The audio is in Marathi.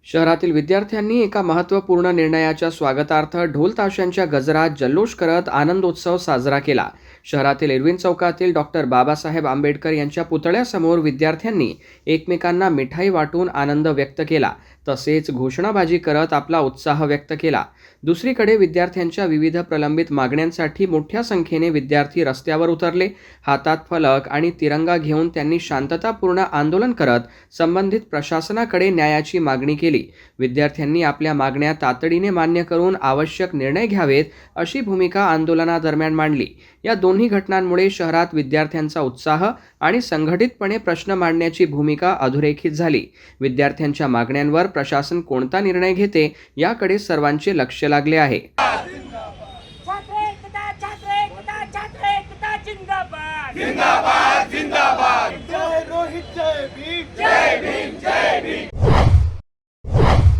शहरातील विद्यार्थ्यांनी एका महत्त्वपूर्ण निर्णयाच्या स्वागतार्थ ढोल ताशांच्या गजरात जल्लोष करत आनंदोत्सव साजरा केला। शहरातील इरविन चौकातील डॉक्टर बाबासाहेब आंबेडकर यांच्या पुतळ्यासमोर विद्यार्थ्यांनी एकमेकांना मिठाई वाटून आनंद व्यक्त केला, तसेच घोषणाबाजी करत आपला उत्साह व्यक्त केला। दुसरीकडे विद्यार्थ्यांच्या विविध प्रलंबित मागण्यांसाठी मोठ्या संख्येने विद्यार्थी रस्त्यावर उतरले। हातात फलक आणि तिरंगा घेऊन त्यांनी शांततापूर्ण आंदोलन करत संबंधित प्रशासनाकडे न्यायाची मागणी केली। विद्यार्थ्यांनी आपल्या मागण्या तातडीने मान्य करून आवश्यक निर्णय घ्यावेत अशी भूमिका आंदोलनादरम्यान मांडली। या दोन्ही घटनांमुळे शहरात विद्यार्थ्यांचा उत्साह आणि संघटितपणे प्रश्न मांडण्याची भूमिका अधोरेखित झाली। विद्यार्थ्यांच्या मागण्यांवर प्रशासन कोणता निर्णय घेते याकडे सर्वांचे लक्ष लागले आहे। छात्र एकता जिंदाबाद जिंदाबाद।